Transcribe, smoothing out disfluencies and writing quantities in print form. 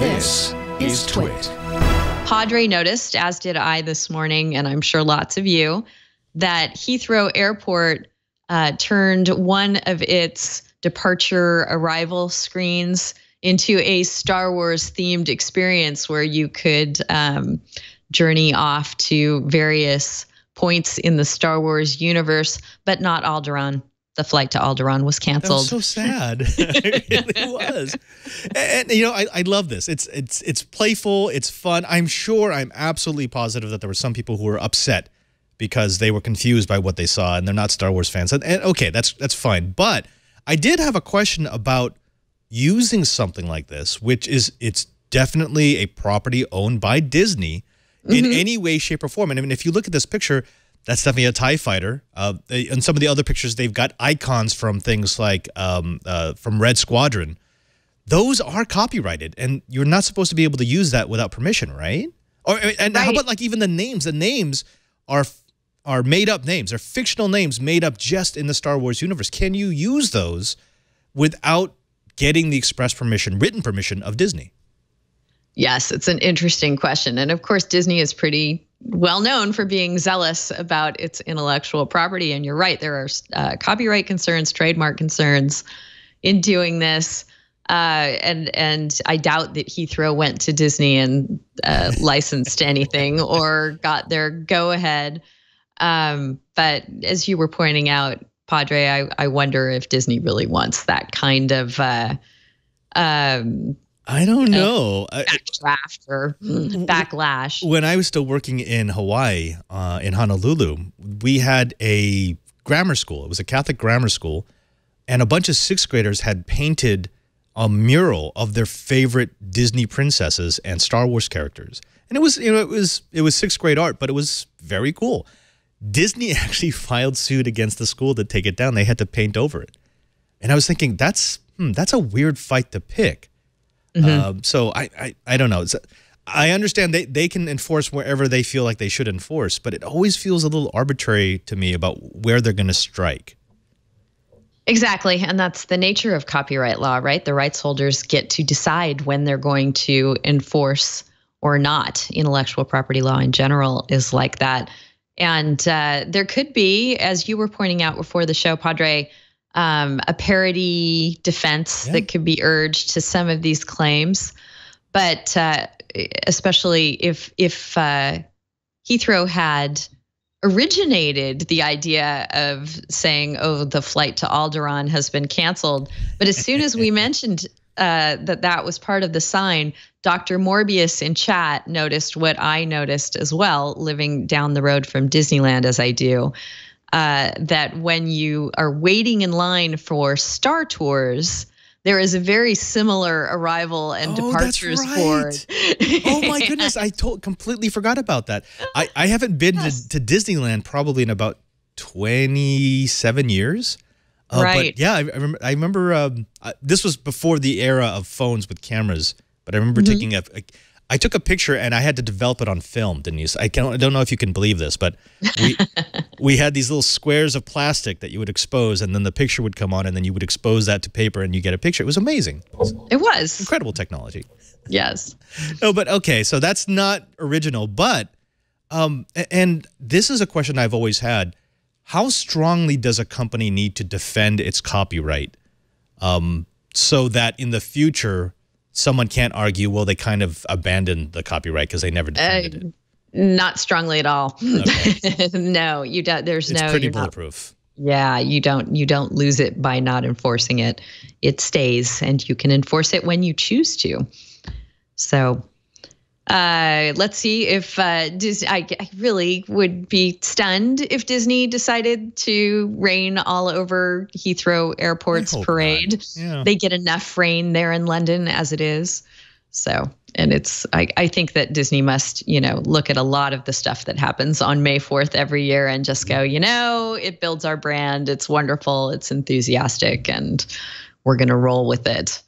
This is TWiT. Padre noticed, as did I this morning, and I'm sure lots of you, that Heathrow Airport turned one of its departure arrival screens into a Star Wars themed experience where you could journey off to various points in the Star Wars universe, but not Alderaan. The flight to Alderaan was canceled. That was so sad. It really was. And you know, I love this. It's playful. It's fun. I'm absolutely positive that there were some people who were upset because they were confused by what they saw and they're not Star Wars fans. And okay, that's fine. But I did have a question about using something like this, which is it's definitely a property owned by Disney in any way, shape, or form. And I mean, if you look at this picture, that's definitely a TIE fighter. And some of the other pictures, they've got icons from things like from Red Squadron. Those are copyrighted, and you're not supposed to be able to use that without permission, right? And how about like even the names? The names are made up names. They're fictional names made up just in the Star Wars universe. Can you use those without getting the express permission, written permission of Disney? Yes, it's an interesting question. And of course, Disney is pretty well known for being zealous about its intellectual property. And you're right, there are copyright concerns, trademark concerns in doing this. And I doubt that Heathrow went to Disney and licensed anything or got their go-ahead. But as you were pointing out, Padre, I wonder if Disney really wants that kind of I don't know. Backdraft or backlash. When I was still working in Hawaii, in Honolulu, we had a grammar school. It was a Catholic grammar school, and a bunch of sixth graders had painted a mural of their favorite Disney princesses and Star Wars characters. And it was, you know, it was sixth grade art, but it was very cool. Disney actually filed suit against the school to take it down. They had to paint over it. And I was thinking, that's a weird fight to pick. So I don't know. I understand they can enforce wherever they feel like they should enforce, but it always feels a little arbitrary to me about where they're going to strike. Exactly. And that's the nature of copyright law, right? The rights holders get to decide when they're going to enforce or not. Intellectual property law in general is like that. And there could be, as you were pointing out before the show, Padre, a parody defense that could be urged to some of these claims. But especially if Heathrow had originated the idea of saying, oh, the flight to Alderaan has been canceled. But as soon as we mentioned that was part of the sign, Dr. Morbius in chat noticed what I noticed as well, living down the road from Disneyland as I do. That when you are waiting in line for Star Tours, there is a very similar arrival and departures board. Oh my goodness, I completely forgot about that. I haven't been to Disneyland probably in about 27 years. Right. But yeah, I remember this was before the era of phones with cameras, but I remember taking I took a picture and I had to develop it on film, didn't you? I don't know if you can believe this, but we had these little squares of plastic that you would expose, and then the picture would come on, and then you would expose that to paper, and you get a picture. It was amazing. It was incredible technology. Yes. No, but okay, so that's not original, but and this is a question I've always had: how strongly does a company need to defend its copyright, so that in the future someone can't argue, well, they kind of abandoned the copyright because they never defended it? Not strongly at all. Okay. No, you don't. It's pretty bulletproof. Yeah, you don't lose it by not enforcing it. It stays, and you can enforce it when you choose to. So let's see if Disney. I really would be stunned if Disney decided to rain all over Heathrow Airport's parade. Yeah. They get enough rain there in London as it is. So, and I think that Disney must, look at a lot of the stuff that happens on May 4th every year and just go, it builds our brand. It's wonderful. It's enthusiastic, and we're going to roll with it.